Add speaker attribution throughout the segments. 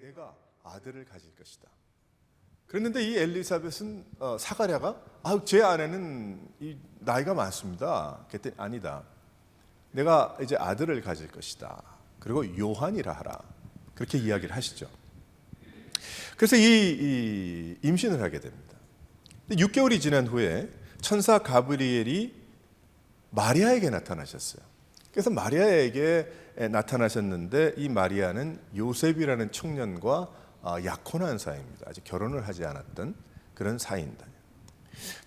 Speaker 1: 내가 아들을 가질 것이다. 그랬는데 이 엘리사벳은 사가랴가 제 아내는 나이가 많습니다. 그랬더니 아니다. 내가 이제 아들을 가질 것이다. 그리고 요한이라 하라. 그렇게 이야기를 하시죠. 그래서 이 임신을 하게 됩니다. 6개월이 지난 후에 천사 가브리엘이 마리아에게 나타나셨어요. 그래서 마리아에게 나타나셨는데 이 마리아는 요셉이라는 청년과 약혼한 사이입니다. 아직 결혼을 하지 않았던 그런 사이입니다.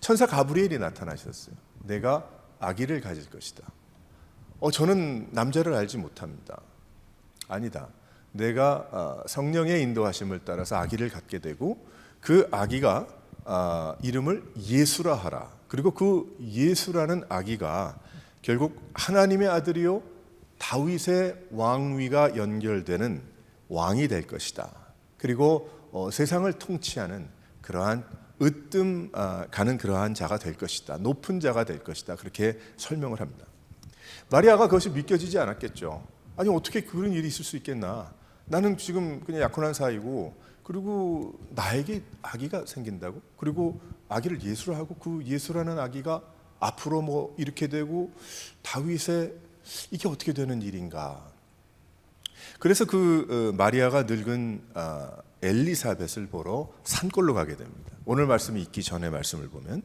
Speaker 1: 천사 가브리엘이 나타나셨어요. 내가 아기를 가질 것이다. 저는 남자를 알지 못합니다. 아니다. 내가 성령의 인도하심을 따라서 아기를 갖게 되고 그 아기가 이름을 예수라 하라. 그리고 그 예수라는 아기가 결국 하나님의 아들이요 다윗의 왕위가 연결되는 왕이 될 것이다. 그리고 세상을 통치하는 그러한 으뜸 가는 그러한 자가 될 것이다. 높은 자가 될 것이다. 그렇게 설명을 합니다. 마리아가 그것이 믿겨지지 않았겠죠. 아니 어떻게 그런 일이 있을 수 있겠나. 나는 지금 그냥 약혼한 사이고 그리고 나에게 아기가 생긴다고? 그리고 아기를 예수라 하고 그 예수라는 아기가 앞으로 이렇게 되고 다윗의 이게 어떻게 되는 일인가. 그래서 그 마리아가 늙은 엘리사벳을 보러 산골로 가게 됩니다. 오늘 말씀이 있기 전에 말씀을 보면.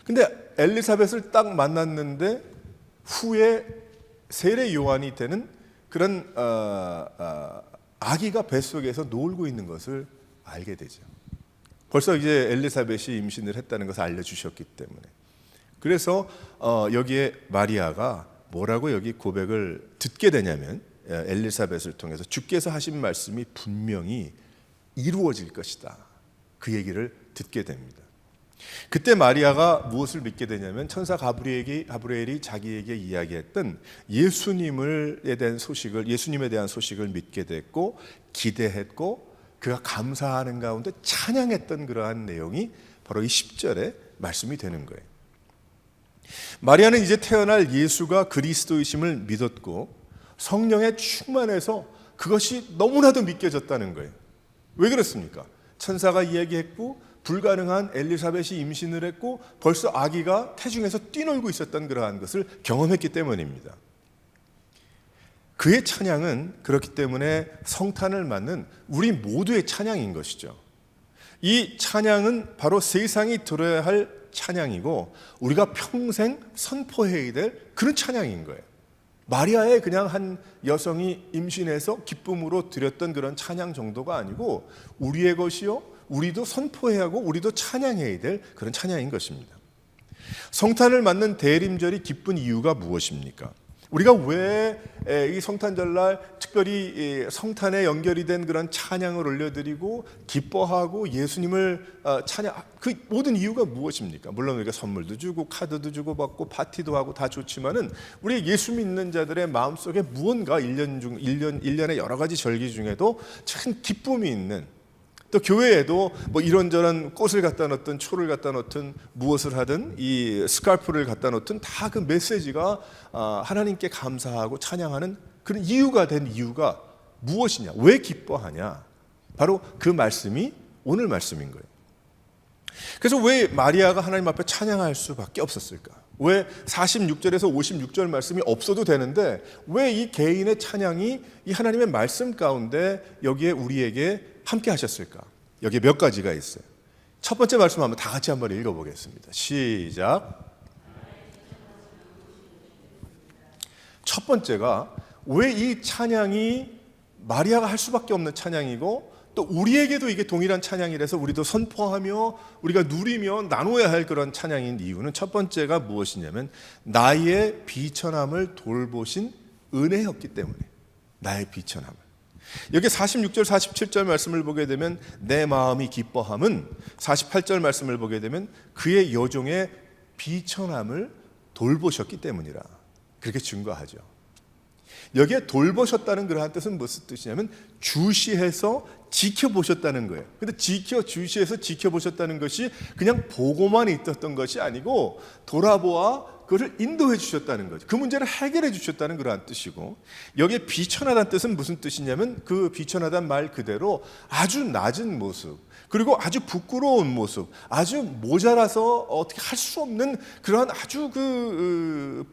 Speaker 1: 근데 엘리사벳을 딱 만났는데 후에 세례 요한이 되는 그런 아기가 뱃속에서 놀고 있는 것을 알게 되죠. 벌써 이제 엘리사벳이 임신을 했다는 것을 알려주셨기 때문에. 그래서 여기에 마리아가 뭐라고 여기 고백을 듣게 되냐면 엘리사벳을 통해서 주께서 하신 말씀이 분명히 이루어질 것이다. 그 얘기를 듣게 됩니다. 그때 마리아가 무엇을 믿게 되냐면 천사 가브리엘이 자기에게 이야기했던 예수님에 대한 소식을 믿게 됐고 기대했고 그가 감사하는 가운데 찬양했던 그러한 내용이 바로 이 10절의 말씀이 되는 거예요. 마리아는 이제 태어날 예수가 그리스도이심을 믿었고 성령에 충만해서 그것이 너무나도 믿겨졌다는 거예요. 왜 그렇습니까? 천사가 이야기했고 불가능한 엘리사벳이 임신을 했고 벌써 아기가 태중에서 뛰놀고 있었던 그러한 것을 경험했기 때문입니다. 그의 찬양은 그렇기 때문에 성탄을 맞는 우리 모두의 찬양인 것이죠. 이 찬양은 바로 세상이 들어야 할 찬양이고 우리가 평생 선포해야 될 그런 찬양인 거예요. 마리아의 그냥 한 여성이 임신해서 기쁨으로 드렸던 그런 찬양 정도가 아니고 우리의 것이요 우리도 선포해야 하고 우리도 찬양해야 될 그런 찬양인 것입니다. 성탄을 맞는 대림절이 기쁜 이유가 무엇입니까? 우리가 왜 이 성탄절날 특별히 성탄에 연결이 된 그런 찬양을 올려드리고 기뻐하고 예수님을 찬양, 그 모든 이유가 무엇입니까? 물론 우리가 선물도 주고 카드도 주고 받고 파티도 하고 다 좋지만은 우리 예수 믿는 자들의 마음속에 무언가 1년의 여러 가지 절기 중에도 참 기쁨이 있는, 또 교회에도 이런저런 꽃을 갖다 놓든 초를 갖다 놓든 무엇을 하든 이 스카프를 갖다 놓든 다 그 메시지가 하나님께 감사하고 찬양하는 그런 이유가 된 이유가 무엇이냐? 왜 기뻐하냐? 바로 그 말씀이 오늘 말씀인 거예요. 그래서 왜 마리아가 하나님 앞에 찬양할 수밖에 없었을까? 왜 46절에서 56절 말씀이 없어도 되는데 왜 이 개인의 찬양이 이 하나님의 말씀 가운데 여기에 우리에게 함께 하셨을까? 여기에 몇 가지가 있어요. 첫 번째 말씀 한번 다 같이 한번 읽어보겠습니다. 시작. 첫 번째가 왜 이 찬양이 마리아가 할 수밖에 없는 찬양이고 또 우리에게도 이게 동일한 찬양이라서 우리도 선포하며 우리가 누리며 나눠야 할 그런 찬양인 이유는 첫 번째가 무엇이냐면 나의 비천함을 돌보신 은혜였기 때문에. 나의 비천함을. 여기 46절 47절 말씀을 보게 되면 내 마음이 기뻐함은 48절 말씀을 보게 되면 그의 여종의 비천함을 돌보셨기 때문이라 그렇게 증거하죠. 여기에 돌보셨다는 그러한 뜻은 무슨 뜻이냐면 주시해서 지켜보셨다는 거예요. 근데 주시해서 지켜보셨다는 것이 그냥 보고만 있었던 것이 아니고 돌아보아 그것을 인도해 주셨다는 거죠. 그 문제를 해결해 주셨다는 그러한 뜻이고, 여기에 비천하다는 뜻은 무슨 뜻이냐면 그 비천하다는 말 그대로 아주 낮은 모습, 그리고 아주 부끄러운 모습, 아주 모자라서 어떻게 할 수 없는 그러한 아주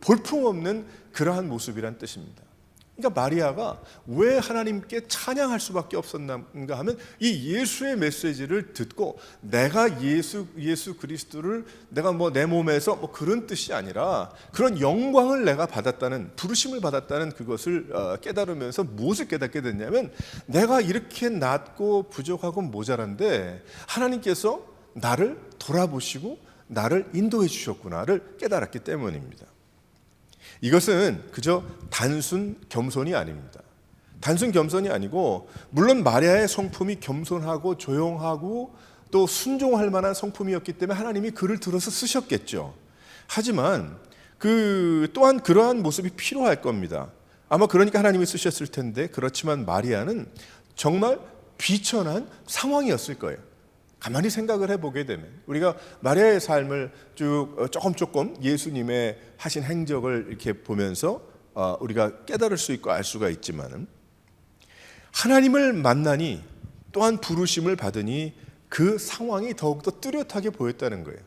Speaker 1: 볼품없는 그러한 모습이란 뜻입니다. 그러니까 마리아가 왜 하나님께 찬양할 수밖에 없었는가 하면 이 예수의 메시지를 듣고 내가 예수 그리스도를 내가 내 몸에서 그런 뜻이 아니라 그런 영광을 내가 받았다는, 부르심을 받았다는 그것을 깨달으면서 무엇을 깨닫게 됐냐면 내가 이렇게 낮고 부족하고 모자란데 하나님께서 나를 돌아보시고 나를 인도해 주셨구나를 깨달았기 때문입니다. 이것은 그저 단순 겸손이 아닙니다. 단순 겸손이 아니고, 물론 마리아의 성품이 겸손하고 조용하고 또 순종할 만한 성품이었기 때문에 하나님이 그를 들어서 쓰셨겠죠. 하지만 또한 그러한 모습이 필요할 겁니다. 아마 그러니까 하나님이 쓰셨을 텐데, 그렇지만 마리아는 정말 비천한 상황이었을 거예요. 가만히 생각을 해보게 되면 우리가 마리아의 삶을 쭉 조금 예수님의 하신 행적을 이렇게 보면서 우리가 깨달을 수 있고 알 수가 있지만은, 하나님을 만나니 또한 부르심을 받으니 그 상황이 더욱더 뚜렷하게 보였다는 거예요.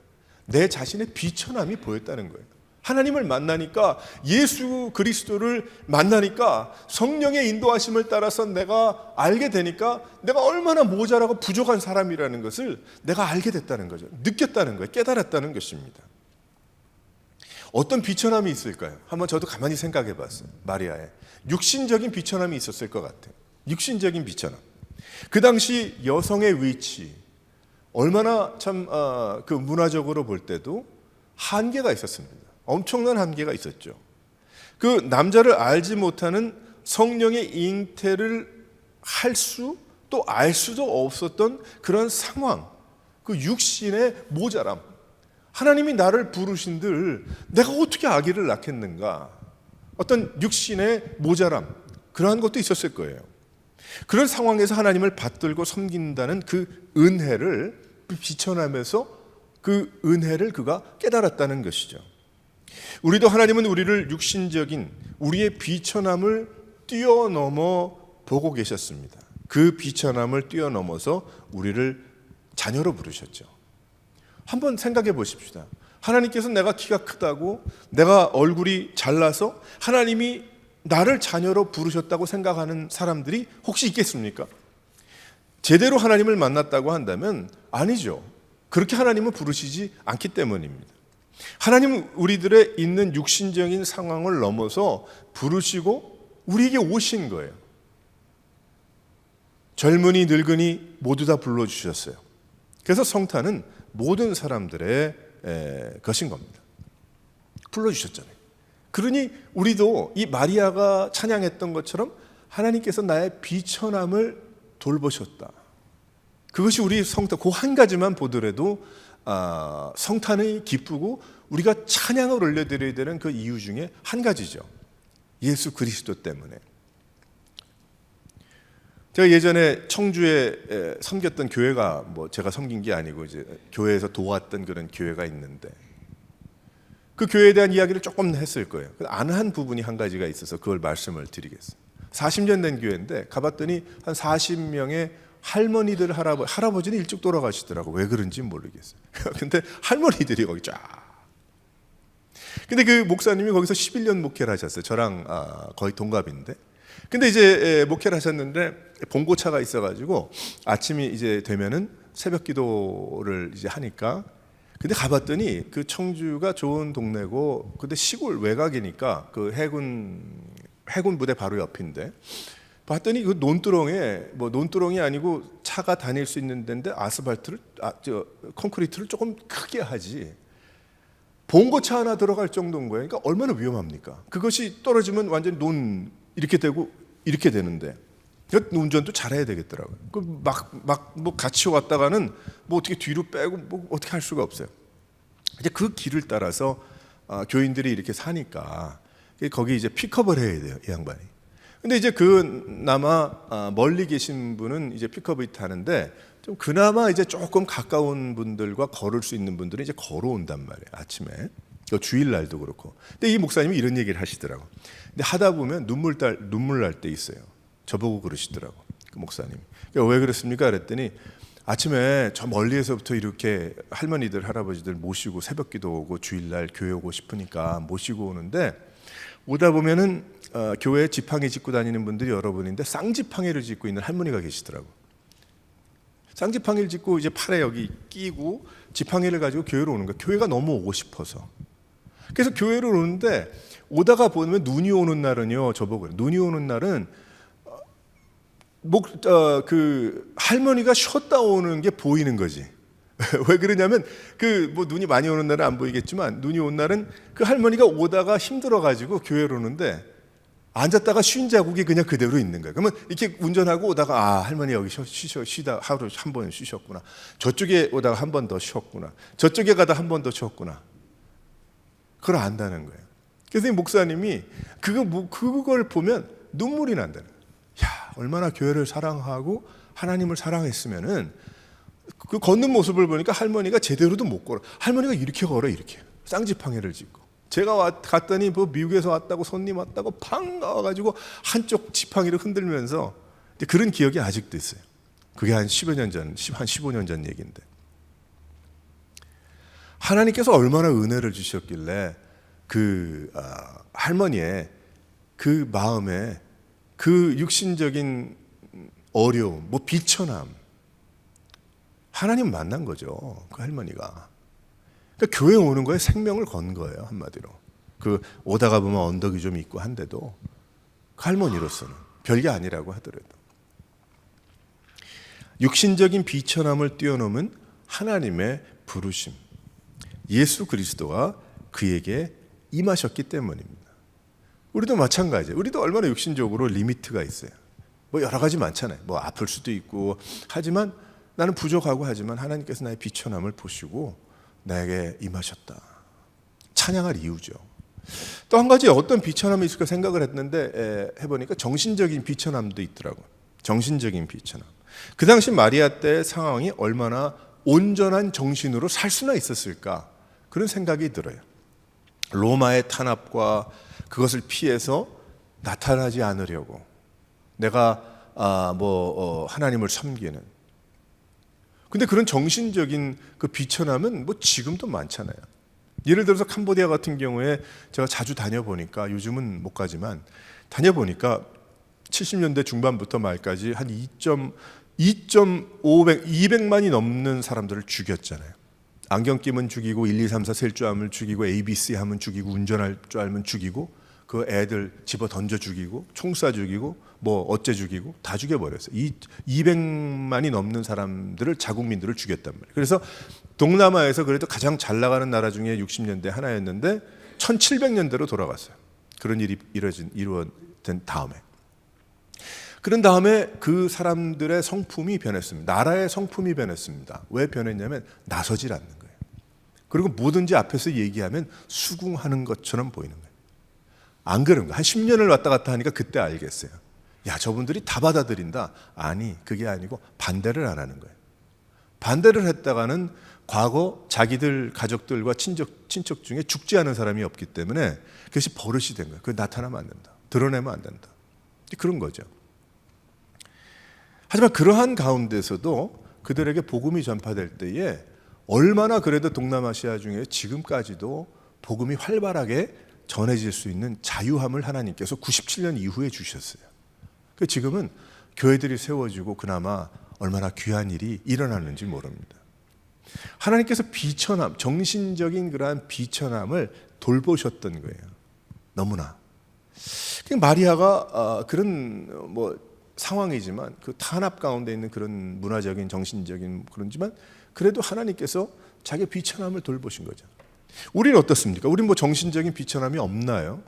Speaker 1: 내 자신의 비천함이 보였다는 거예요. 하나님을 만나니까, 예수 그리스도를 만나니까, 성령의 인도하심을 따라서 내가 알게 되니까 내가 얼마나 모자라고 부족한 사람이라는 것을 내가 알게 됐다는 거죠. 느꼈다는 거예요. 깨달았다는 것입니다. 어떤 비천함이 있을까요? 한번 저도 가만히 생각해 봤어요. 마리아의 육신적인 비천함이 있었을 것 같아요. 육신적인 비천함. 그 당시 여성의 위치, 얼마나 참 문화적으로 볼 때도 한계가 있었습니다. 엄청난 한계가 있었죠. 그 남자를 알지 못하는 성령의 잉태를 할 수 또 알 수도 없었던 그런 상황, 그 육신의 모자람. 하나님이 나를 부르신들 내가 어떻게 아기를 낳겠는가? 어떤 육신의 모자람, 그러한 것도 있었을 거예요. 그런 상황에서 하나님을 받들고 섬긴다는 그 은혜를 비천하면서 그 은혜를 그가 깨달았다는 것이죠. 우리도 하나님은 우리를 육신적인 우리의 비천함을 뛰어넘어 보고 계셨습니다. 그 비천함을 뛰어넘어서 우리를 자녀로 부르셨죠. 한번 생각해 보십시다. 하나님께서 내가 키가 크다고, 내가 얼굴이 잘나서 하나님이 나를 자녀로 부르셨다고 생각하는 사람들이 혹시 있겠습니까? 제대로 하나님을 만났다고 한다면 아니죠. 그렇게 하나님은 부르시지 않기 때문입니다. 하나님은 우리들의 있는 육신적인 상황을 넘어서 부르시고 우리에게 오신 거예요. 젊은이 늙은이 모두 다 불러주셨어요. 그래서 성탄은 모든 사람들의 것인 겁니다. 불러주셨잖아요. 그러니 우리도 이 마리아가 찬양했던 것처럼 하나님께서 나의 비천함을 돌보셨다. 그것이 우리 성탄, 그 한 가지만 보더라도 성탄이 기쁘고 우리가 찬양을 올려드려야 되는 그 이유 중에 한 가지죠. 예수 그리스도 때문에. 제가 예전에 청주에 섬겼던 교회가, 제가 섬긴 게 아니고 이제 교회에서 도왔던 그런 교회가 있는데, 그 교회에 대한 이야기를 조금 했을 거예요. 안 한 부분이 한 가지가 있어서 그걸 말씀을 드리겠습니다. 40년 된 교회인데 가봤더니 한 40명의 할머니들, 할아버지는 일찍 돌아가시더라고. 왜 그런지 모르겠어요. 근데 할머니들이 거기 쫙. 근데 그 목사님이 거기서 11년 목회를 하셨어요. 저랑 거의 동갑인데. 근데 이제 목회를 하셨는데 봉고차가 있어가지고 아침이 이제 되면은 새벽 기도를 이제 하니까, 근데 가봤더니 그 청주가 좋은 동네고, 근데 시골 외곽이니까 그 해군 부대 바로 옆인데, 봤더니 그 논두렁에, 논두렁이 아니고 차가 다닐 수 있는 데인데 아스팔트를 콘크리트를 조금 크게 하지 봉고차 하나 들어갈 정도인 거예요. 그러니까 얼마나 위험합니까? 그것이 떨어지면 완전히 논 이렇게 되고 이렇게 되는데, 운전도 잘해야 되겠더라고요. 같이 왔다가는 어떻게 뒤로 빼고 어떻게 할 수가 없어요. 이제 그 길을 따라서 교인들이 이렇게 사니까 거기 이제 픽업을 해야 돼요, 이 양반이. 근데 이제 그나마 멀리 계신 분은 이제 픽업을 타는데, 좀 그나마 이제 조금 가까운 분들과 걸을 수 있는 분들은 이제 걸어온단 말이에요, 아침에. 주일날도 그렇고. 근데 이 목사님이 이런 얘기를 하시더라고. 근데 하다 보면 눈물 날 때 있어요. 저보고 그러시더라고. 그 목사님. 왜 그렇습니까? 그랬더니 아침에 저 멀리에서부터 이렇게 할머니들 할아버지들 모시고 새벽기도 오고 주일날 교회 오고 싶으니까 모시고 오는데 오다 보면은 교회에 지팡이 짚고 다니는 분들이 여러분인데 쌍지팡이를 짚고 있는 할머니가 계시더라고. 쌍지팡이를 짚고 이제 팔에 여기 끼고 지팡이를 가지고 교회로 오는 거야. 교회가 너무 오고 싶어서. 그래서 교회로 오는데 오다가 보면 눈이 오는 날은요. 저보고 눈이 오는 날은 그 할머니가 쉬었다 오는 게 보이는 거지. 왜 그러냐면 뭐 눈이 많이 오는 날은 안 보이겠지만 눈이 온 날은 그 할머니가 오다가 힘들어 가지고 교회로 오는데 앉았다가 쉰 자국이 그냥 그대로 있는 거예요. 그러면 이렇게 운전하고 오다가 할머니 여기 쉬다 하루 한 번 쉬셨구나. 저쪽에 오다가 한 번 더 쉬었구나. 저쪽에 가다 한 번 더 쉬었구나. 그걸 안다는 거예요. 그래서 이 목사님이 그걸 보면 눈물이 난다는 거예요. 야, 얼마나 교회를 사랑하고 하나님을 사랑했으면은 그 걷는 모습을 보니까 할머니가 제대로도 못 걸어. 할머니가 이렇게 걸어, 이렇게 쌍지팡이를 짚고. 제가 갔더니 뭐 미국에서 왔다고 손님 왔다고 반가워가지고 한쪽 지팡이를 흔들면서 그런 기억이 아직도 있어요. 그게 한 10여 년 전, 한 15년 전 얘기인데 하나님께서 얼마나 은혜를 주셨길래 그 할머니의 그 마음에 그 육신적인 어려움, 뭐 비천함, 하나님 만난 거죠. 그 할머니가. 그러니까 교회 오는 거에 생명을 건 거예요, 한마디로. 그 오다가 보면 언덕이 좀 있고 한데도 그 할머니로서는 별게 아니라고 하더라도 육신적인 비천함을 뛰어넘은 하나님의 부르심, 예수 그리스도가 그에게 임하셨기 때문입니다. 우리도 마찬가지예요. 우리도 얼마나 육신적으로 리미트가 있어요. 뭐 여러 가지 많잖아요. 뭐 아플 수도 있고 하지만 나는 부족하고 하지만 하나님께서 나의 비천함을 보시고 나에게 임하셨다. 찬양할 이유죠. 또 한 가지 어떤 비천함이 있을까 생각을 했는데 해보니까 정신적인 비천함도 있더라고요. 정신적인 비천함. 그 당시 마리아 때의 상황이 얼마나 온전한 정신으로 살 수나 있었을까 그런 생각이 들어요. 로마의 탄압과 그것을 피해서 나타나지 않으려고 내가 하나님을 섬기는. 근데 그런 정신적인 그 비천함은 뭐 지금도 많잖아요. 예를 들어서 캄보디아 같은 경우에 제가 자주 다녀보니까 요즘은 못 가지만 다녀보니까 70년대 중반부터 말까지 한 200만이 넘는 사람들을 죽였잖아요. 안경 끼면 죽이고 1, 2, 3, 4 셀 줄 알면 죽이고 ABC 하면 죽이고 운전할 줄 알면 죽이고 그 애들 집어 던져 죽이고 총 쏴 죽이고 뭐 어째 죽이고 다 죽여버렸어요. 200만이 넘는 사람들을 자국민들을 죽였단 말이에요. 그래서 동남아에서 그래도 가장 잘 나가는 나라 중에 60년대 하나였는데 1700년대로 돌아갔어요. 그런 일이 이루어진 다음에. 그런 다음에 그 사람들의 성품이 변했습니다. 나라의 성품이 변했습니다. 왜 변했냐면 나서질 않는 거예요. 그리고 뭐든지 앞에서 얘기하면 수긍하는 것처럼 보이는 거예요. 안 그런 거예요. 한 10년을 왔다 갔다 하니까 그때 알겠어요. 야, 저분들이 다 받아들인다. 아니, 그게 아니고 반대를 안 하는 거예요. 반대를 했다가는 과거 자기들 가족들과 친척 중에 죽지 않은 사람이 없기 때문에 그것이 버릇이 된 거예요. 그게 나타나면 안 된다. 드러내면 안 된다. 그런 거죠. 하지만 그러한 가운데서도 그들에게 복음이 전파될 때에 얼마나 그래도 동남아시아 중에 지금까지도 복음이 활발하게 전해질 수 있는 자유함을 하나님께서 97년 이후에 주셨어요. 지금은 교회들이 세워지고 그나마 얼마나 귀한 일이 일어나는지 모릅니다. 하나님께서 비천함, 정신적인 그러한 비천함을 돌보셨던 거예요. 너무나. 마리아가 그런 상황이지만 그 탄압 가운데 있는 그런 문화적인 정신적인 그런지만 그래도 하나님께서 자기 비천함을 돌보신 거죠. 우리는 어떻습니까? 우리는 정신적인 비천함이 없나요?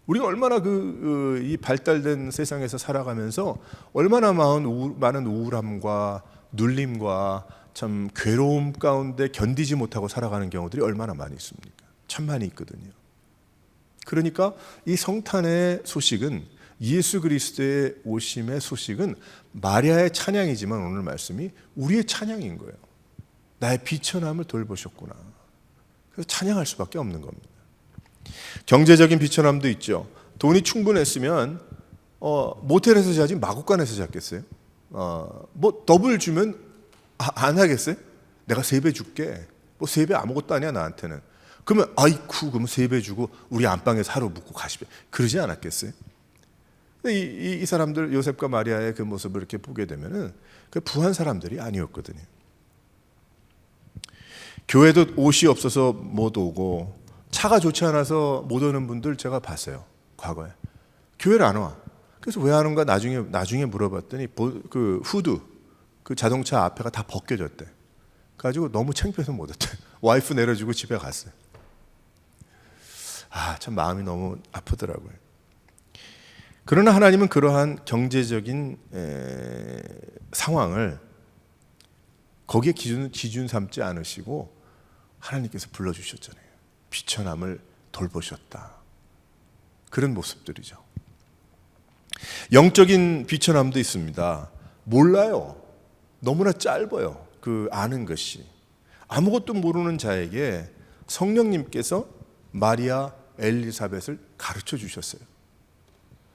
Speaker 1: 우리가 얼마나 이 발달된 세상에서 살아가면서 얼마나 많은 우울함과 눌림과 참 괴로움 가운데 견디지 못하고 살아가는 경우들이 얼마나 많이 있습니까? 참 많이 있거든요. 그러니까 이 성탄의 소식은 예수 그리스도의 오심의 소식은 마리아의 찬양이지만 오늘 말씀이 우리의 찬양인 거예요. 나의 비천함을 돌보셨구나. 그래서 찬양할 수밖에 없는 겁니다. 경제적인 비천함도 있죠. 돈이 충분했으면 모텔에서 자지 마구간에서 잤겠어요? 뭐 더블 주면 안 하겠어요? 내가 3배 줄게. 뭐 3배 아무것도 아니야 나한테는. 그러면 아이쿠 그러면 3배 주고 우리 안방에서 하루 묵고 가시বে. 그러지 않았겠어요? 이 사람들 요셉과 마리아의 그 모습을 이렇게 보게 되면은 그 부한 사람들이 아니었거든요. 교회도 옷이 없어서 못 오고 차가 좋지 않아서 못 오는 분들 제가 봤어요. 과거에 교회를 안 와. 그래서 왜 하는가 나중에 물어봤더니 그 후드 그 자동차 앞에가 다 벗겨졌대. 가지고 너무 창피해서 못 왔대. 와이프 내려주고 집에 갔어요. 참 마음이 너무 아프더라고요. 그러나 하나님은 그러한 경제적인 상황을 거기에 기준 삼지 않으시고 하나님께서 불러주셨잖아요. 비천함을 돌보셨다. 그런 모습들이죠. 영적인 비천함도 있습니다. 몰라요. 너무나 짧아요. 그 아는 것이. 아무것도 모르는 자에게 성령님께서 마리아, 엘리사벳을 가르쳐 주셨어요.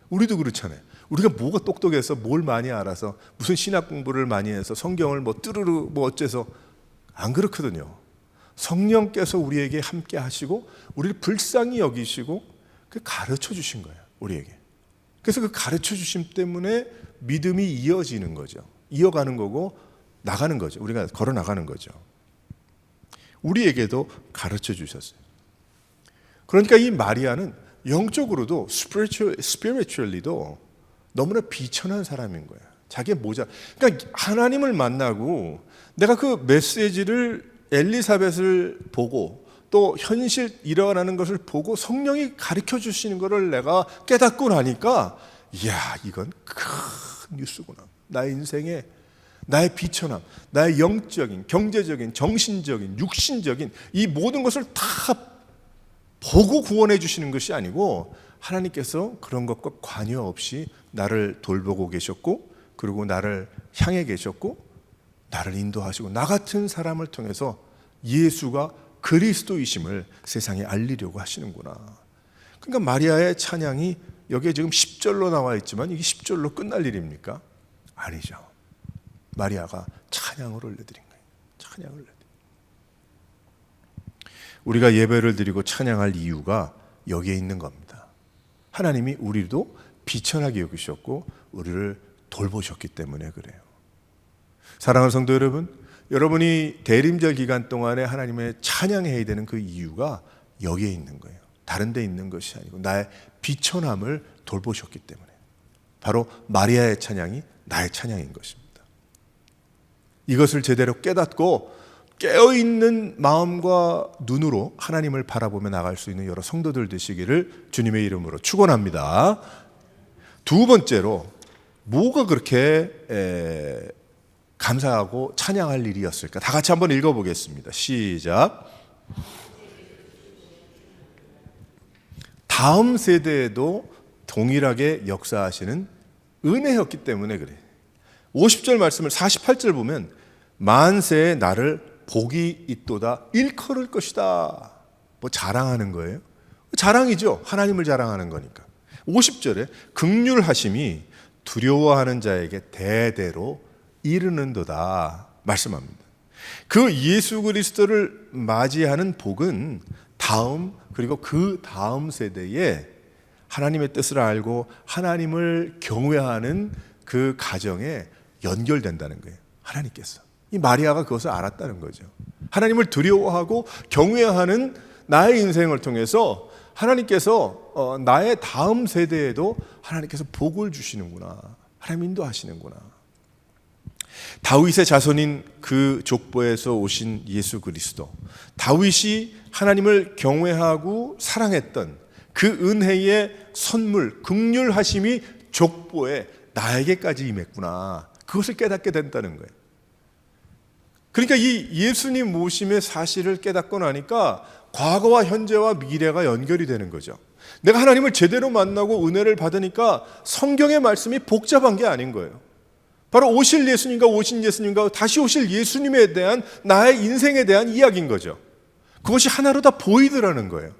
Speaker 1: 우리도 그렇잖아요. 우리가 뭐가 똑똑해서 뭘 많이 알아서 무슨 신학 공부를 많이 해서 성경을 뭐 뚜루루 뭐 어째서 안 그렇거든요. 성령께서 우리에게 함께 하시고 우리를 불쌍히 여기시고 그 가르쳐 주신 거예요. 우리에게. 그래서 그 가르쳐 주심 때문에 믿음이 이어지는 거죠. 이어가는 거고 나가는 거죠. 우리가 걸어 나가는 거죠. 우리에게도 가르쳐 주셨어요. 그러니까 이 마리아는 영적으로도 spiritually도 너무나 비천한 사람인 거야. 자기의 모자. 그러니까 하나님을 만나고 내가 그 메시지를 엘리사벳을 보고 또 현실 일어나는 것을 보고 성령이 가르쳐 주시는 것을 내가 깨닫고 나니까 이야 이건 큰 뉴스구나. 나의 인생에 나의 비천함, 나의 영적인, 경제적인, 정신적인, 육신적인 이 모든 것을 다 보고 구원해 주시는 것이 아니고 하나님께서 그런 것과 관여 없이 나를 돌보고 계셨고 그리고 나를 향해 계셨고 나를 인도하시고 나 같은 사람을 통해서 예수가 그리스도이심을 세상에 알리려고 하시는구나. 그러니까 마리아의 찬양이 여기에 지금 10절로 나와 있지만 이게 10절로 끝날 일입니까? 아니죠. 마리아가 찬양을 올려드린 거예요. 찬양을 올려드린. 우리가 예배를 드리고 찬양할 이유가 여기에 있는 겁니다. 하나님이 우리도 비천하게 여기셨고 우리를 돌보셨기 때문에 그래요. 사랑하는 성도 여러분, 여러분이 대림절 기간 동안에 하나님의 찬양해야 되는 그 이유가 여기에 있는 거예요. 다른 데 있는 것이 아니고 나의 비천함을 돌보셨기 때문에. 바로 마리아의 찬양이 나의 찬양인 것입니다. 이것을 제대로 깨닫고 깨어있는 마음과 눈으로 하나님을 바라보며 나갈 수 있는 여러 성도들 되시기를 주님의 이름으로 축원합니다. 두 번째로 뭐가 그렇게 감사하고 찬양할 일이었을까? 다 같이 한번 읽어보겠습니다. 시작. 다음 세대에도 동일하게 역사하시는 은혜였기 때문에 그래. 50절 말씀을 48절 보면 만세에 나를 복이 있도다 일컬을 것이다. 뭐 자랑하는 거예요? 자랑이죠. 하나님을 자랑하는 거니까. 50절에 긍휼하심이 두려워하는 자에게 대대로 이르는도다 말씀합니다. 그 예수 그리스도를 맞이하는 복은 다음 그리고 그 다음 세대에 하나님의 뜻을 알고 하나님을 경외하는 그 가정에 연결된다는 거예요. 하나님께서. 이 마리아가 그것을 알았다는 거죠. 하나님을 두려워하고 경외하는 나의 인생을 통해서 하나님께서 나의 다음 세대에도 하나님께서 복을 주시는구나. 하나님 인도하시는구나. 다윗의 자손인 그 족보에서 오신 예수 그리스도. 다윗이 하나님을 경외하고 사랑했던 그 은혜의 선물, 긍휼하심이 족보에 나에게까지 임했구나. 그것을 깨닫게 된다는 거예요. 그러니까 이 예수님 모심의 사실을 깨닫고 나니까 과거와 현재와 미래가 연결이 되는 거죠. 내가 하나님을 제대로 만나고 은혜를 받으니까 성경의 말씀이 복잡한 게 아닌 거예요. 바로 오실 예수님과 오신 예수님과 다시 오실 예수님에 대한 나의 인생에 대한 이야기인 거죠. 그것이 하나로 다 보이더라는 거예요.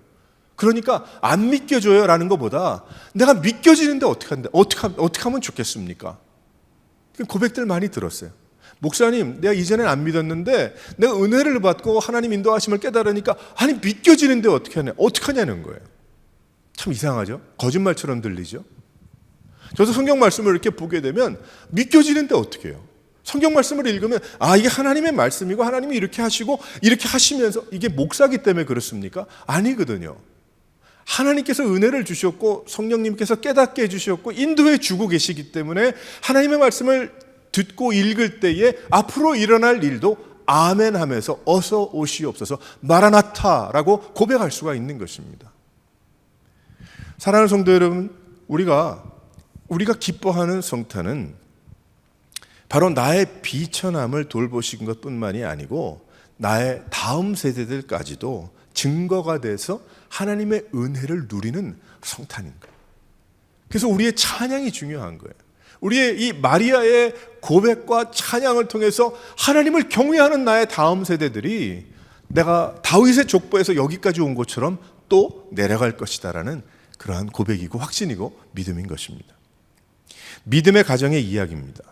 Speaker 1: 그러니까 안 믿겨줘요라는 것보다 내가 믿겨지는데 어떻게 하면 좋겠습니까? 고백들 많이 들었어요. 목사님, 내가 이전엔 안 믿었는데 내가 은혜를 받고 하나님 인도하심을 깨달으니까 아니 믿겨지는데 어떻게 하냐는 거예요. 참 이상하죠? 거짓말처럼 들리죠? 저도 성경 말씀을 이렇게 보게 되면 믿겨지는데 어떻게 해요? 성경 말씀을 읽으면 이게 하나님의 말씀이고 하나님이 이렇게 하시고 이렇게 하시면서 이게 목사기 때문에 그렇습니까? 아니거든요. 하나님께서 은혜를 주셨고 성령님께서 깨닫게 해주셨고 인도해 주고 계시기 때문에 하나님의 말씀을 듣고 읽을 때에 앞으로 일어날 일도 아멘 하면서 어서 오시옵소서 마라나타라고 고백할 수가 있는 것입니다. 사랑하는 성도 여러분, 우리가 기뻐하는 성탄은 바로 나의 비천함을 돌보신 것뿐만이 아니고 나의 다음 세대들까지도 증거가 돼서 하나님의 은혜를 누리는 성탄인 거예요. 그래서 우리의 찬양이 중요한 거예요. 우리의 이 마리아의 고백과 찬양을 통해서 하나님을 경외하는 나의 다음 세대들이 내가 다윗의 족보에서 여기까지 온 것처럼 또 내려갈 것이다라는 그러한 고백이고 확신이고 믿음인 것입니다. 믿음의 가정의 이야기입니다.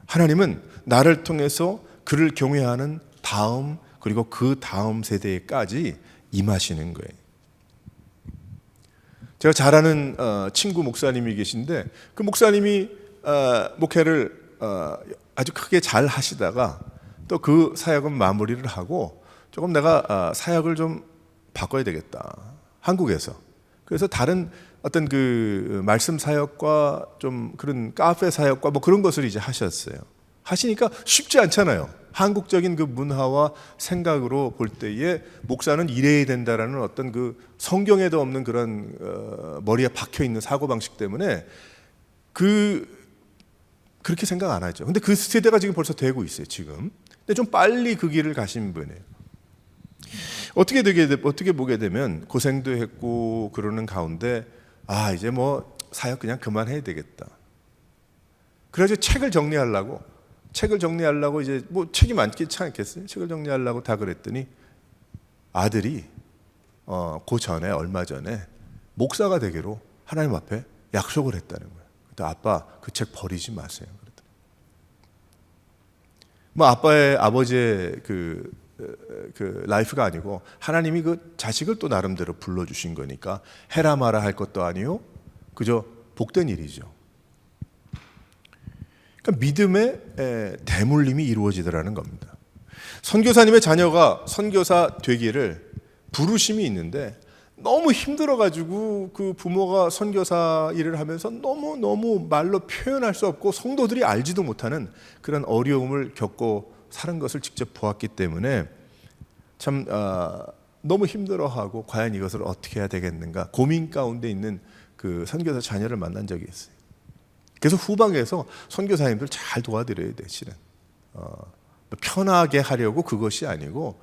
Speaker 1: 하나님은 나를 통해서 그를 경외하는 다음 그리고 그 다음 세대까지 임하시는 거예요. 제가 잘 아는 친구 목사님이 계신데 그 목사님이 목회를 아주 크게 잘 하시다가 또 그 사역은 마무리를 하고 조금 내가 사역을 좀 바꿔야 되겠다 한국에서. 그래서 다른 어떤 그 말씀 사역과 좀 그런 카페 사역과 뭐 그런 것을 이제 하셨어요. 하시니까 쉽지 않잖아요. 한국적인 그 문화와 생각으로 볼 때에 목사는 이래야 된다라는 어떤 그 성경에도 없는 그런 머리에 박혀 있는 사고 방식 때문에 그렇게 생각 안 하죠. 근데 그 세대가 지금 벌써 되고 있어요, 지금. 근데 좀 빨리 그 길을 가신 분이에요. 어떻게 보게 되면 고생도 했고 그러는 가운데 이제 뭐 사역 그냥 그만해야 되겠다. 그래서 책을 정리하려고 이제 뭐 책이 많겠지 않겠어요? 책을 정리하려고 다 그랬더니 아들이 얼마 전에 목사가 되기로 하나님 앞에 약속을 했다는 거예요. 그때 아빠 그 책 버리지 마세요. 그랬더니 뭐 아버지의 그 라이프가 아니고 하나님이 그 자식을 또 나름대로 불러주신 거니까 해라 마라 할 것도 아니요 그저 복된 일이죠. 그러니까 믿음의 대물림이 이루어지더라는 겁니다. 선교사님의 자녀가 선교사 되기를 부르심이 있는데 너무 힘들어가지고 그 부모가 선교사 일을 하면서 너무 말로 표현할 수 없고 성도들이 알지도 못하는 그런 어려움을 겪고 사는 것을 직접 보았기 때문에 참 너무 힘들어하고 과연 이것을 어떻게 해야 되겠는가 고민 가운데 있는 그 선교사 자녀를 만난 적이 있어요. 그래서 후방에서 선교사님들 잘 도와드려야 돼, 실은. 편하게 하려고 그것이 아니고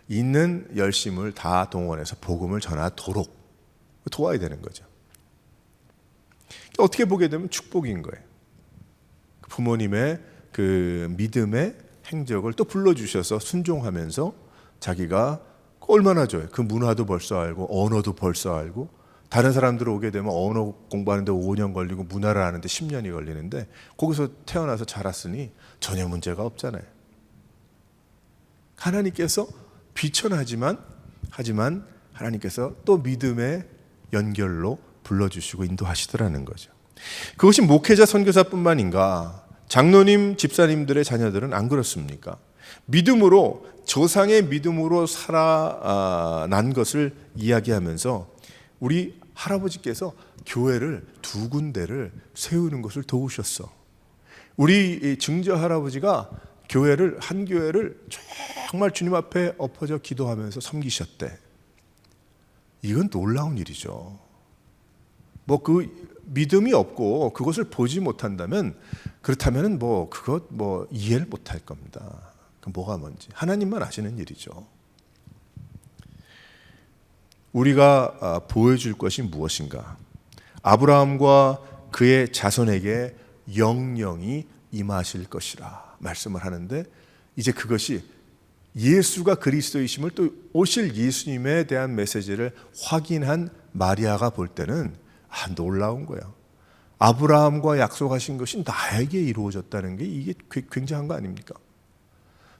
Speaker 1: 있는 열심을 다 동원해서 복음을 전하도록 도와야 되는 거죠. 어떻게 보게 되면 축복인 거예요. 부모님의 그 믿음의 행적을 또 불러주셔서 순종하면서 자기가 얼마나 좋아요. 그 문화도 벌써 알고 언어도 벌써 알고 다른 사람들 오게 되면 언어 공부하는데 5년 걸리고 문화를 아는데 10년이 걸리는데 거기서 태어나서 자랐으니 전혀 문제가 없잖아요. 하나님께서 비천하지만 하나님께서 또 믿음의 연결로 불러주시고 인도하시더라는 거죠. 그것이 목회자 선교사뿐만인가 장로님 집사님들의 자녀들은 안 그렇습니까? 믿음으로 조상의 믿음으로 살아난 것을 이야기하면서 우리 할아버지께서 교회를 2군데를 세우는 것을 도우셨어. 우리 증조 할아버지가 한 교회를 정말 주님 앞에 엎어져 기도하면서 섬기셨대. 이건 놀라운 일이죠. 뭐 그 믿음이 없고 그것을 보지 못한다면 그렇다면 뭐 그것 뭐 이해를 못할 겁니다. 그 뭐가 뭔지 하나님만 아시는 일이죠. 우리가 보여줄 것이 무엇인가? 아브라함과 그의 자손에게 영영이 임하실 것이라 말씀을 하는데 이제 그것이 예수가 그리스도이심을 또 오실 예수님에 대한 메시지를 확인한 마리아가 볼 때는 놀라운 거예요. 아브라함과 약속하신 것이 나에게 이루어졌다는 게 이게 굉장한 거 아닙니까?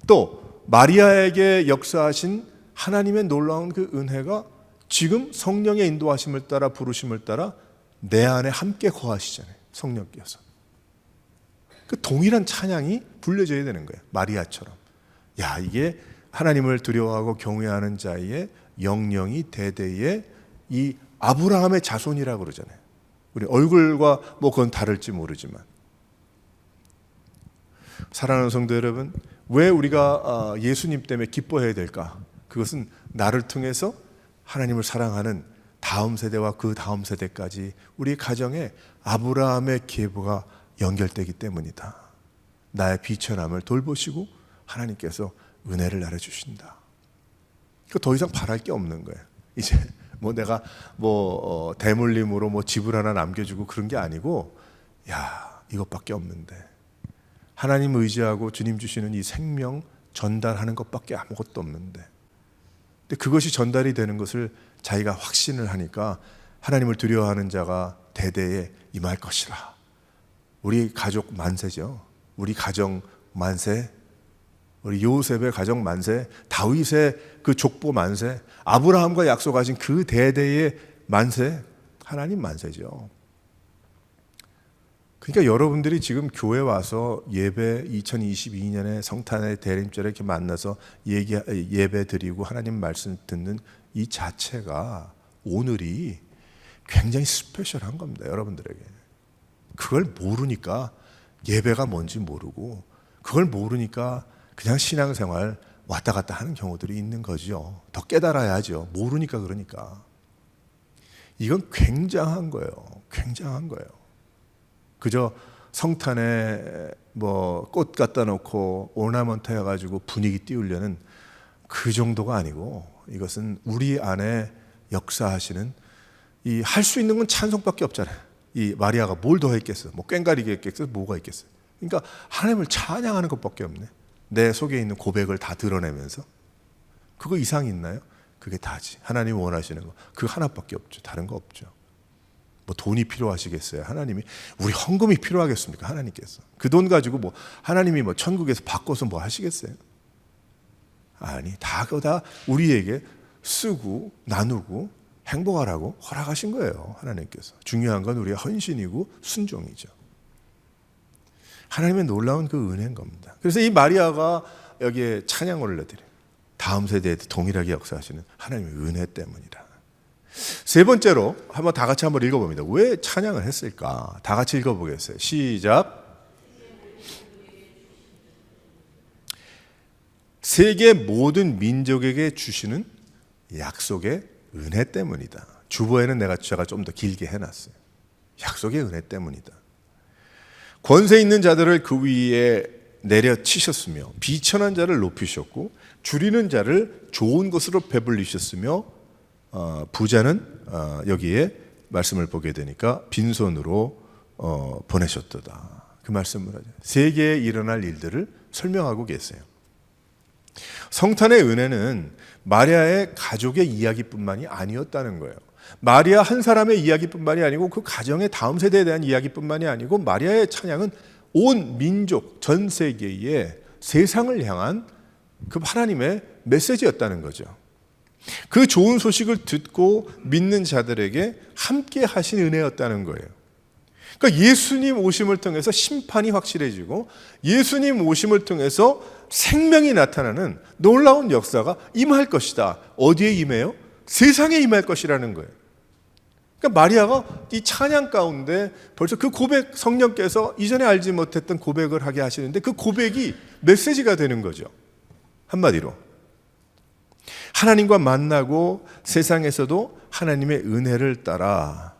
Speaker 1: 또 마리아에게 역사하신 하나님의 놀라운 그 은혜가 지금 성령의 인도하심을 따라 부르심을 따라 내 안에 함께 거하시잖아요. 성령께서. 그 동일한 찬양이 불려져야 되는 거예요. 마리아처럼. 이게 하나님을 두려워하고 경외하는 자의 영령이 대대의 이 아브라함의 자손이라고 그러잖아요. 우리 얼굴과 그건 다를지 모르지만. 사랑하는 성도 여러분, 왜 우리가 예수님 때문에 기뻐해야 될까? 그것은 나를 통해서 하나님을 사랑하는 다음 세대와 그 다음 세대까지 우리 가정에 아브라함의 계보가 연결되기 때문이다. 나의 비천함을 돌보시고 하나님께서 은혜를 나눠주신다. 더 이상 바랄 게 없는 거예요. 이제 내가 대물림으로 집을 하나 남겨주고 그런 게 아니고, 이것밖에 없는데 하나님 의지하고 주님 주시는 이 생명 전달하는 것밖에 아무것도 없는데, 근데 그것이 전달이 되는 것을 자기가 확신을 하니까 하나님을 두려워하는 자가 대대에 임할 것이라. 우리 가족 만세죠. 우리 가정 만세, 우리 요셉의 가정 만세, 다윗의 그 족보 만세, 아브라함과 약속하신 그 대대의 만세, 하나님 만세죠. 그러니까 여러분들이 지금 교회 와서 예배 2022년에 성탄의 대림절에 이렇게 만나서 예배 드리고 하나님 말씀 듣는 이 자체가 오늘이 굉장히 스페셜한 겁니다. 여러분들에게. 그걸 모르니까 예배가 뭔지 모르고, 그걸 모르니까 그냥 신앙생활 왔다 갔다 하는 경우들이 있는 거죠. 더 깨달아야죠. 모르니까. 그러니까 이건 굉장한 거예요. 굉장한 거예요. 그저 성탄에 꽃 갖다 놓고 오나먼트 해가지고 분위기 띄우려는 그 정도가 아니고, 이것은 우리 안에 역사하시는 이 할 수 있는 건 찬송밖에 없잖아요. 이 마리아가 뭘 더 했겠어? 꽹가리게 했겠어? 뭐가 있겠어요? 그러니까 하나님을 찬양하는 것밖에 없네. 내 속에 있는 고백을 다 드러내면서. 그거 이상이 있나요? 그게 다지. 하나님이 원하시는 거 그 하나밖에 없죠. 다른 거 없죠. 돈이 필요하시겠어요? 하나님이. 우리 헌금이 필요하겠습니까? 하나님께서. 그 돈 가지고 하나님이 천국에서 바꿔서 하시겠어요? 아니, 다 우리에게 쓰고 나누고 행복하라고 허락하신 거예요. 하나님께서. 중요한 건 우리의 헌신이고 순종이죠. 하나님의 놀라운 그 은혜인 겁니다. 그래서 이 마리아가 여기에 찬양을 올려드려요. 다음 세대에도 동일하게 역사하시는 하나님의 은혜 때문이라. 세 번째로 다 같이 한번 읽어봅니다. 왜 찬양을 했을까? 다 같이 읽어보겠어요. 시작. 세계 모든 민족에게 주시는 약속의 은혜 때문이다. 주보에는 제가 좀 더 길게 해놨어요. 약속의 은혜 때문이다. 권세 있는 자들을 그 위에 내려치셨으며 비천한 자를 높이셨고 줄이는 자를 좋은 것으로 배불리셨으며 부자는 여기에 말씀을 보게 되니까 빈손으로 보내셨도다. 그 말씀을 하죠. 세계에 일어날 일들을 설명하고 계세요. 성탄의 은혜는 마리아의 가족의 이야기뿐만이 아니었다는 거예요. 마리아 한 사람의 이야기뿐만이 아니고 그 가정의 다음 세대에 대한 이야기뿐만이 아니고, 마리아의 찬양은 온 민족, 전 세계의 세상을 향한 그 하나님의 메시지였다는 거죠. 그 좋은 소식을 듣고 믿는 자들에게 함께 하신 은혜였다는 거예요. 그러니까 예수님 오심을 통해서 심판이 확실해지고 예수님 오심을 통해서 생명이 나타나는 놀라운 역사가 임할 것이다. 어디에 임해요? 세상에 임할 것이라는 거예요. 그러니까 마리아가 이 찬양 가운데 벌써 그 고백, 성령께서 이전에 알지 못했던 고백을 하게 하시는데 그 고백이 메시지가 되는 거죠. 한마디로 하나님과 만나고 세상에서도 하나님의 은혜를 따라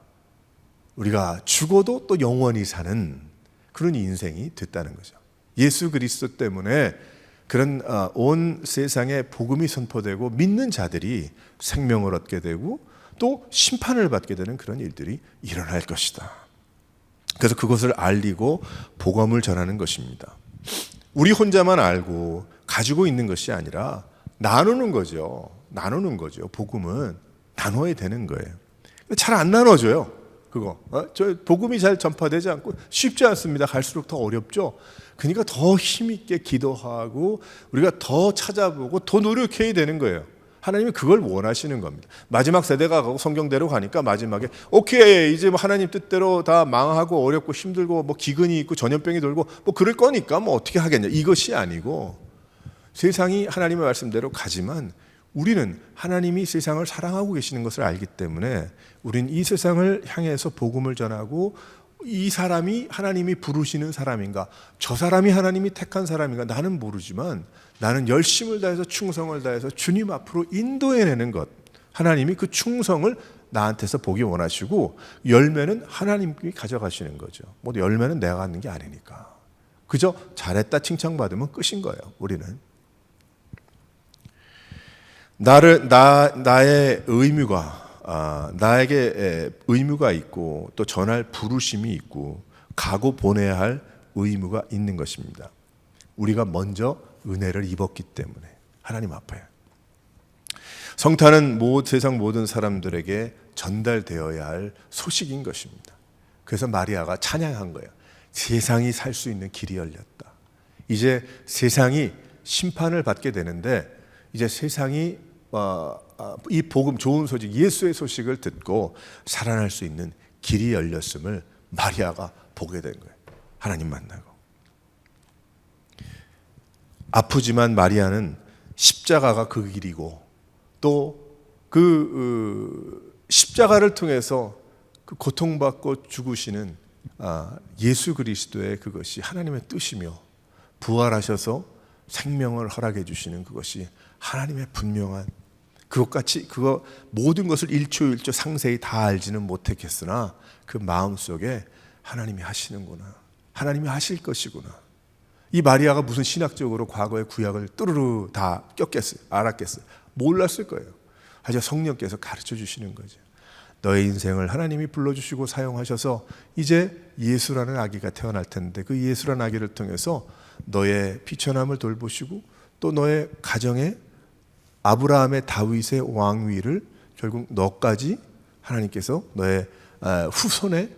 Speaker 1: 우리가 죽어도 또 영원히 사는 그런 인생이 됐다는 거죠. 예수 그리스도 때문에 그런 온 세상에 복음이 선포되고 믿는 자들이 생명을 얻게 되고 또 심판을 받게 되는 그런 일들이 일어날 것이다. 그래서 그것을 알리고 복음을 전하는 것입니다. 우리 혼자만 알고 가지고 있는 것이 아니라 나누는 거죠. 나누는 거죠. 복음은 나눠야 되는 거예요. 잘 안 나눠져요. 그거. 저 복음이 잘 전파되지 않고 쉽지 않습니다. 갈수록 더 어렵죠. 그러니까 더 힘있게 기도하고 우리가 더 찾아보고 더 노력해야 되는 거예요. 하나님이 그걸 원하시는 겁니다. 마지막 세대가 가고 성경대로 가니까 마지막에 오케이 이제 뭐 하나님 뜻대로 다 망하고 어렵고 힘들고 뭐 기근이 있고 전염병이 돌고 뭐 그럴 거니까 뭐 어떻게 하겠냐, 이것이 아니고 세상이 하나님의 말씀대로 가지만 우리는 하나님이 세상을 사랑하고 계시는 것을 알기 때문에 우리는 이 세상을 향해서 복음을 전하고 이 사람이 하나님이 부르시는 사람인가, 저 사람이 하나님이 택한 사람인가 나는 모르지만 나는 열심을 다해서 충성을 다해서 주님 앞으로 인도해내는 것, 하나님이 그 충성을 나한테서 보기 원하시고 열매는 하나님이 가져가시는 거죠. 뭐 열매는 내가 갖는 게 아니니까. 그저 잘했다 칭찬받으면 끝인 거예요. 우리는 나의 의무가 나에게 의무가 있고 또 전할 부르심이 있고 가고 보내야 할 의무가 있는 것입니다. 우리가 먼저 은혜를 입었기 때문에 하나님 앞에 성탄은 세상 모든 사람들에게 전달되어야 할 소식인 것입니다. 그래서 마리아가 찬양한 거예요. 세상이 살 수 있는 길이 열렸다. 이제 세상이 심판을 받게 되는데 이제 세상이 이 복음 좋은 소식 예수의 소식을 듣고 살아날 수 있는 길이 열렸음을 마리아가 보게 된 거예요. 하나님 만나고. 아프지만 마리아는 십자가가 그 길이고 또 그 십자가를 통해서 그 고통받고 죽으시는 예수 그리스도의 그것이 하나님의 뜻이며 부활하셔서 생명을 허락해 주시는 그것이 하나님의 분명한 그것같이 그거 모든 것을 일초일초 상세히 다 알지는 못했겠으나 그 마음속에 하나님이 하시는구나, 하나님이 하실 것이구나. 이 마리아가 무슨 신학적으로 과거의 구약을 뚜루루 다 꼈겠어요? 알았겠어요? 몰랐을 거예요. 하지만 성령께서 가르쳐 주시는 거죠. 너의 인생을 하나님이 불러주시고 사용하셔서 이제 예수라는 아기가 태어날 텐데 그 예수라는 아기를 통해서 너의 비천함을 돌보시고 또 너의 가정에 아브라함의 다윗의 왕위를 결국 너까지 하나님께서 너의 후손에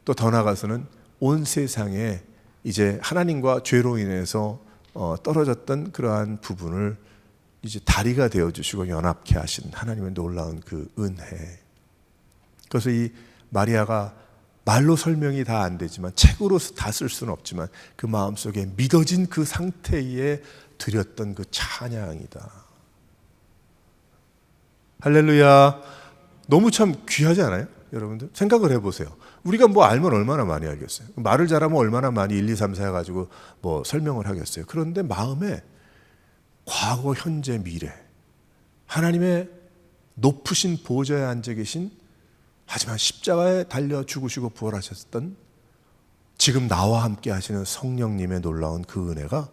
Speaker 1: 또 더 나아가서는 온 세상에 이제 하나님과 죄로 인해서 떨어졌던 그러한 부분을 이제 다리가 되어주시고 연합케 하신 하나님의 놀라운 그 은혜. 그래서 이 마리아가 말로 설명이 다 안 되지만 책으로 다 쓸 수는 없지만 그 마음속에 믿어진 그 상태에 드렸던 그 찬양이다. 할렐루야. 너무 참 귀하지 않아요? 여러분들 생각을 해보세요. 우리가 뭐 알면 얼마나 많이 알겠어요. 말을 잘하면 얼마나 많이 1, 2, 3, 4 해가지고 뭐 설명을 하겠어요. 그런데 마음에 과거, 현재, 미래 하나님의 높으신 보좌에 앉아 계신 하지만 십자가에 달려 죽으시고 부활하셨던 지금 나와 함께 하시는 성령님의 놀라운 그 은혜가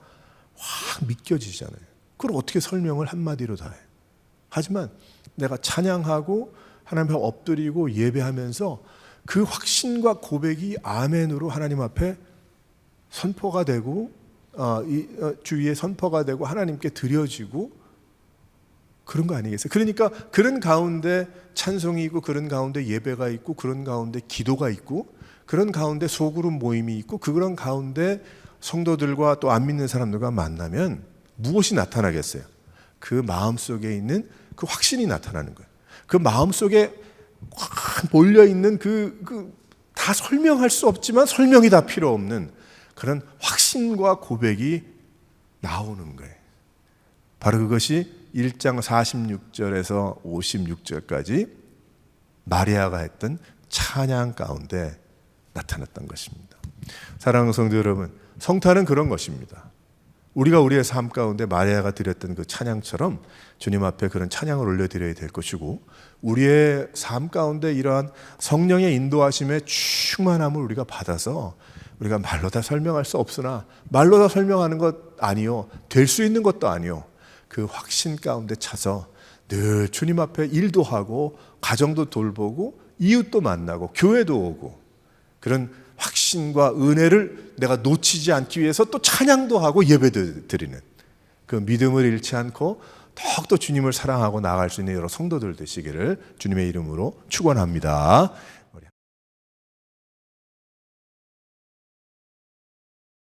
Speaker 1: 확 믿겨지잖아요. 그걸 어떻게 설명을 한마디로 다 해. 하지만 내가 찬양하고 하나님 앞에 엎드리고 예배하면서 그 확신과 고백이 아멘으로 하나님 앞에 선포가 되고 주위에 선포가 되고 하나님께 드려지고 그런 거 아니겠어요? 그러니까 그런 가운데 찬송이 있고 그런 가운데 예배가 있고 그런 가운데 기도가 있고 그런 가운데 소그룹 모임이 있고 그런 가운데 성도들과 또 안 믿는 사람들과 만나면 무엇이 나타나겠어요? 그 마음속에 있는 그 확신이 나타나는 거예요. 그 마음속에 확 몰려있는 다 설명할 수 없지만 설명이 다 필요 없는 그런 확신과 고백이 나오는 거예요. 바로 그것이 1장 46절에서 56절까지 마리아가 했던 찬양 가운데 나타났던 것입니다. 사랑하는 성도 여러분, 성탄은 그런 것입니다. 우리가 우리의 삶 가운데 마리아가 드렸던 그 찬양처럼 주님 앞에 그런 찬양을 올려드려야 될 것이고 우리의 삶 가운데 이러한 성령의 인도하심의 충만함을 우리가 받아서 우리가 말로 다 설명할 수 없으나 말로 다 설명하는 것 아니요, 될 수 있는 것도 아니요, 그 확신 가운데 차서 늘 주님 앞에 일도 하고 가정도 돌보고 이웃도 만나고 교회도 오고 그런 확신과 은혜를 내가 놓치지 않기 위해서 또 찬양도 하고 예배도 드리는 그 믿음을 잃지 않고 더욱더 주님을 사랑하고 나아갈 수 있는 여러 성도들 되시기를 주님의 이름으로 축원합니다.